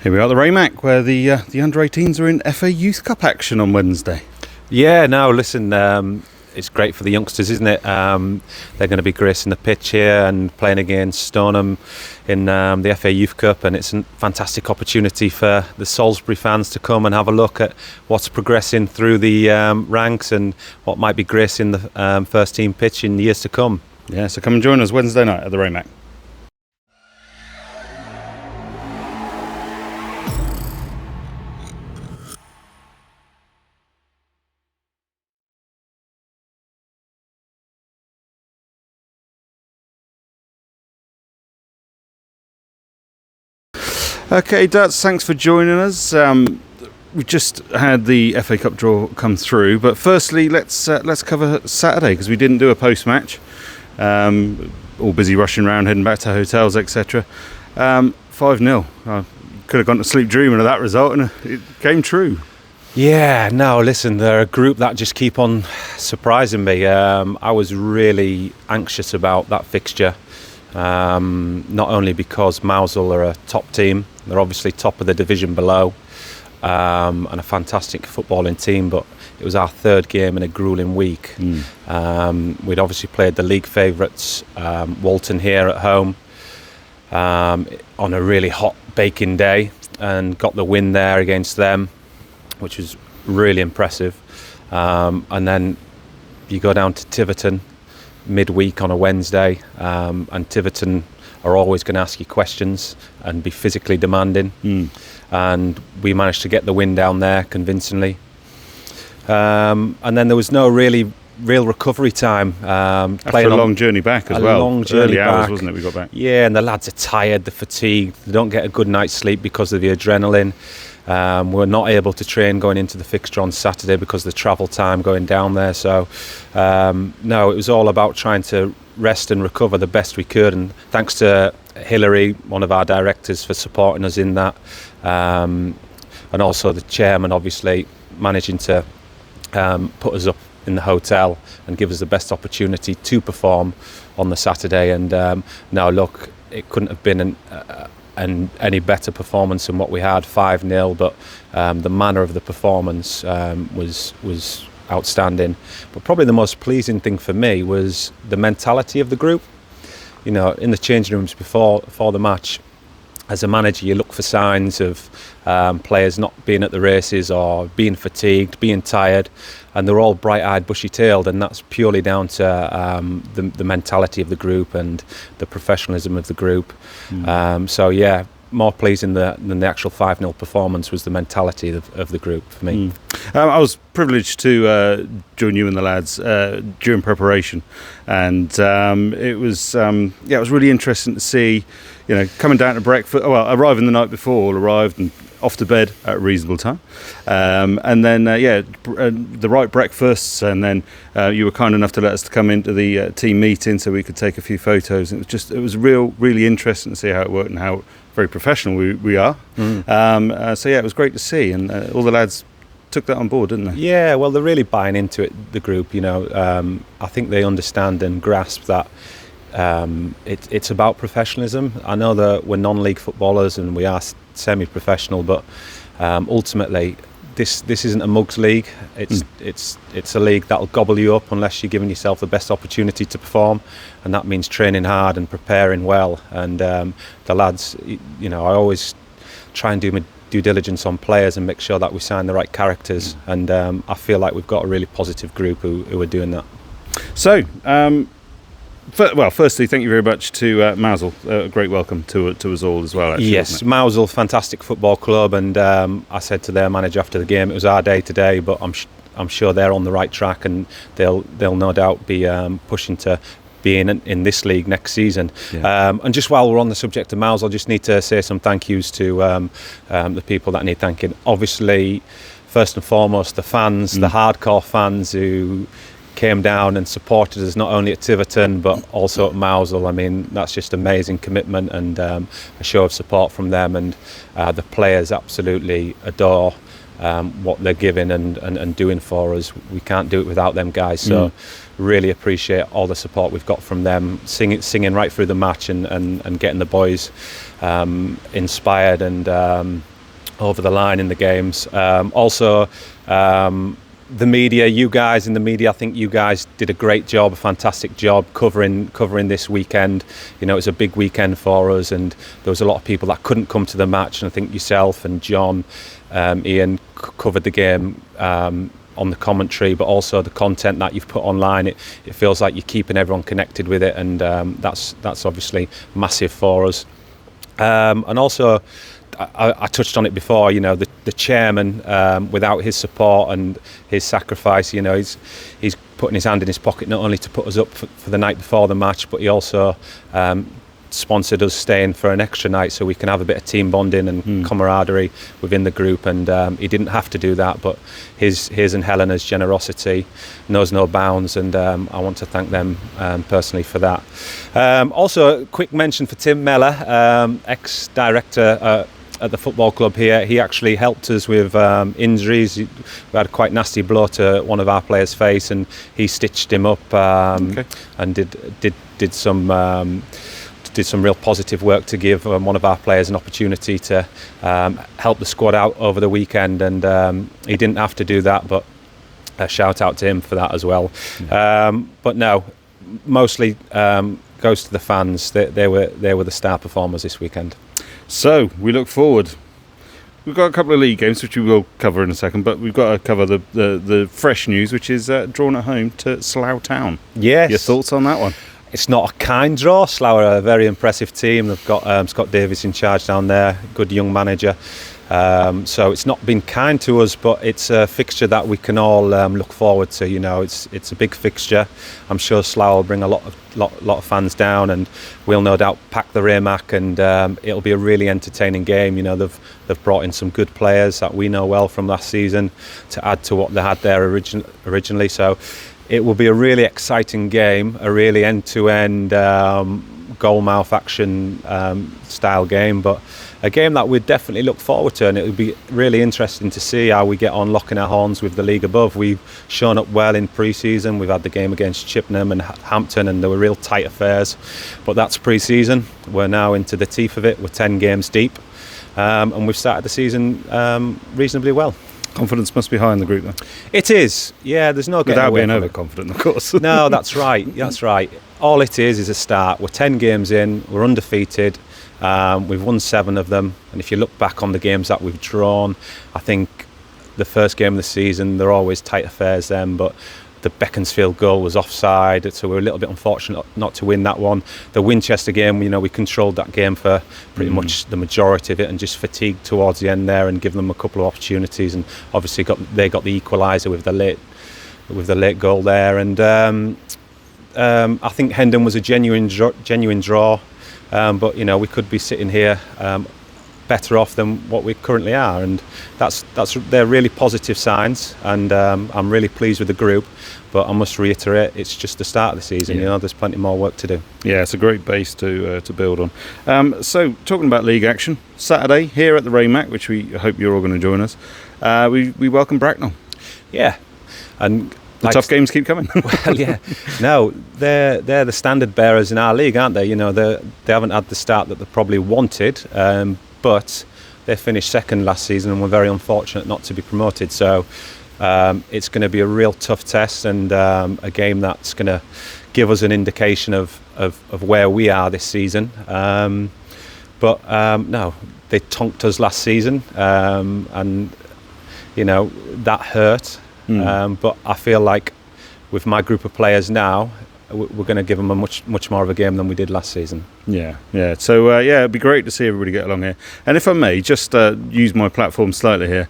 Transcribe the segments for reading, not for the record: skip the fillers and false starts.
Here we are at the Raymac, where the under-18s are in FA Youth Cup action on Wednesday. Yeah, no, listen, it's great for the youngsters, isn't it? They're going to be gracing the pitch here and playing against Stoneham in the FA Youth Cup, and it's a fantastic opportunity for the Salisbury fans to come and have a look at what's progressing through the ranks and what might be gracing the first team pitch in years to come. Yeah, so come and join us Wednesday night at the Raymac. Okay, Dutz, thanks for joining us. We just had the FA Cup draw come through, but firstly, let's cover Saturday, because we didn't do a post-match. All busy rushing around, heading back to hotels, etc. 5-0. I could have gone to sleep dreaming of that result, and it came true. Yeah, no, listen, they're a group that just keep on surprising me. I was really anxious about that fixture. Not only because Mousehole are a top team, they're obviously top of the division below, and a fantastic footballing team, but it was our third game in a gruelling week. We'd obviously played the league favourites, Walton, here at home on a really hot baking day, and got the win there against them, which was really impressive. And then you go down to Tiverton midweek on a Wednesday, and Tiverton are always going to ask you questions and be physically demanding, and we managed to get the win down there convincingly, and then there was no real recovery time. After a long journey back as well. Long journey early hours, back. wasn't it? We got back. Yeah, and the lads are tired, they're fatigued, they don't get a good night's sleep because of the adrenaline. We're not able to train going into the fixture on Saturday because of the travel time going down there. So no, it was all about trying to rest and recover the best we could, and thanks to Hilary, one of our directors, for supporting us in that, and also the chairman obviously managing to put us up in the hotel and give us the best opportunity to perform on the Saturday. And no, look, it couldn't have been any better performance than what we had, 5-0, but the manner of the performance was outstanding. But probably the most pleasing thing for me was the mentality of the group. You know, in the changing rooms before the match, as a manager, you look for signs of players not being at the races or being fatigued, being tired, and they're all bright-eyed, bushy-tailed, and that's purely down to the mentality of the group and the professionalism of the group. So yeah, more pleasing than the actual 5-0 performance was the mentality of the group for me. I was privileged to join you and the lads during preparation, and it was really interesting to see, you know, coming down to breakfast. Well, arriving the night before, arrived and off to bed at a reasonable time, and then the right breakfasts, and then you were kind enough to let us to come into the team meeting so we could take a few photos. And it was really interesting to see how it worked and how very professional we are. So yeah, it was great to see, and all the lads took that on board, didn't they? Yeah, well, they're really buying into it, the group. You know, I think they understand and grasp that it's about professionalism. I know that we're non-league footballers and we are semi-professional, but ultimately this isn't a mugs league. It's a league that'll gobble you up unless you're giving yourself the best opportunity to perform, and that means training hard and preparing well. And the lads, you know, I always try and do my due diligence on players and make sure that we sign the right characters, and I feel like we've got a really positive group who are doing that. So firstly, thank you very much to Mousehole. A great welcome to us all as well, actually. Yes, Mousehole, fantastic football club, and I said to their manager after the game, it was our day today, but I'm sure they're on the right track, and they'll no doubt be pushing to be in this league next season. And just while we're on the subject of Mousehole, I just need to say some thank yous to the people that need thanking. Obviously, first and foremost, the fans, the hardcore fans who came down and supported us, not only at Tiverton but also at Mousehole. I mean, that's just amazing commitment and a show of support from them, and the players absolutely adore what they're giving and doing for us. We can't do it without them guys, so really appreciate all the support we've got from them, singing right through the match and getting the boys inspired and over the line in the games. Also, the media, you guys in the media, I think you guys did a great job, a fantastic job covering this weekend. You know, it was a big weekend for us, and there was a lot of people that couldn't come to the match, and I think yourself and John, Ian covered the game on the commentary, but also the content that you've put online. It feels like you're keeping everyone connected with it, and that's obviously massive for us. And also, I touched on it before, you know, the chairman, without his support and his sacrifice, you know, he's putting his hand in his pocket not only to put us up for the night before the match, but he also sponsored us staying for an extra night so we can have a bit of team bonding and camaraderie within the group. And he didn't have to do that, but his and Helena's generosity knows no bounds, and I want to thank them personally for that. Also, a quick mention for Tim Mellor, ex-director at the football club here. He actually helped us with injuries. We had a quite nasty blow to one of our players' face, and he stitched him up and did some real positive work to give one of our players an opportunity to help the squad out over the weekend, and he didn't have to do that, but a shout out to him for that as well. But no, mostly goes to the fans. They were the star performers this weekend. So we look forward. We've got a couple of league games which we will cover in a second, but we've got to cover the fresh news, which is drawn at home to Slough Town. Yes. Your thoughts on that one? It's not a kind draw. Slough are a very impressive team. They've got Scott Davis in charge down there, good young manager. So it's not been kind to us, but it's a fixture that we can all look forward to. You know, it's a big fixture. I'm sure Slough will bring a lot of fans down, and we'll no doubt pack the Raymac, and it'll be a really entertaining game. You know, they've brought in some good players that we know well from last season to add to what they had there originally. So it will be a really exciting game, a really end-to-end goal-mouth action style game, but a game that we'd definitely look forward to, and it would be really interesting to see how we get on locking our horns with the league above. We've shown up well in pre-season. We've had the game against Chippenham and Hampton, and they were real tight affairs, but that's pre-season. We're now into the teeth of it. We're 10 games deep, and we've started the season reasonably well. Confidence must be high in the group, though. It is, yeah. There's no getting without away being from it. overconfident, of course. No, that's right. That's right. All it is a start. We're 10 games in. We're undefeated. We've won 7 of them. And if you look back on the games that we've drawn, I think the first game of the season, they're always tight affairs then, but the Beaconsfield goal was offside, so we were a little bit unfortunate not to win that one. The Winchester game, you know, we controlled that game for pretty much the majority of it, and just fatigued towards the end there and given them a couple of opportunities, and obviously they got the equaliser with the late goal there. And I think Hendon was a genuine draw, but you know, we could be sitting here better off than what we currently are, and they're really positive signs, and I'm really pleased with the group. But I must reiterate, it's just the start of the season. You know, there's plenty more work to do. Yeah, it's a great base to build on. So talking about league action, Saturday here at the Raymac, which we hope you're all going to join us. We welcome Bracknell. Yeah, and the tough games keep coming. Well, yeah, no, they're the standard bearers in our league, aren't they? You know, they haven't had the start that they probably wanted, but they finished second last season and were very unfortunate not to be promoted. So it's going to be a real tough test, and a game that's going to give us an indication of where we are this season. But no, they tonked us last season, and you know, that hurt. But I feel like with my group of players now, we're going to give them a much more of a game than we did last season. Yeah. So it'd be great to see everybody get along here. And if I may, just use my platform slightly here,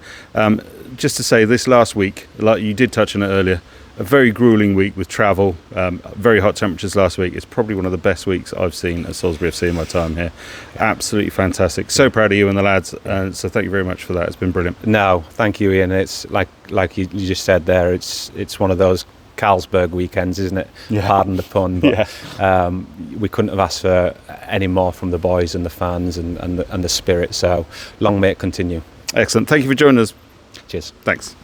just to say this last week, like you did touch on it earlier, a very gruelling week with travel, very hot temperatures last week. It's probably one of the best weeks I've seen at Salisbury FC in my time here. Absolutely fantastic. So proud of you and the lads. So thank you very much for that. It's been brilliant. No, thank you, Ian. It's like you just said there. It's one of those Carlsberg weekends, isn't it? Yeah. Pardon the pun, but we couldn't have asked for any more from the boys and the fans and the spirit. So long may it continue. Excellent. Thank you for joining us. Cheers. Thanks.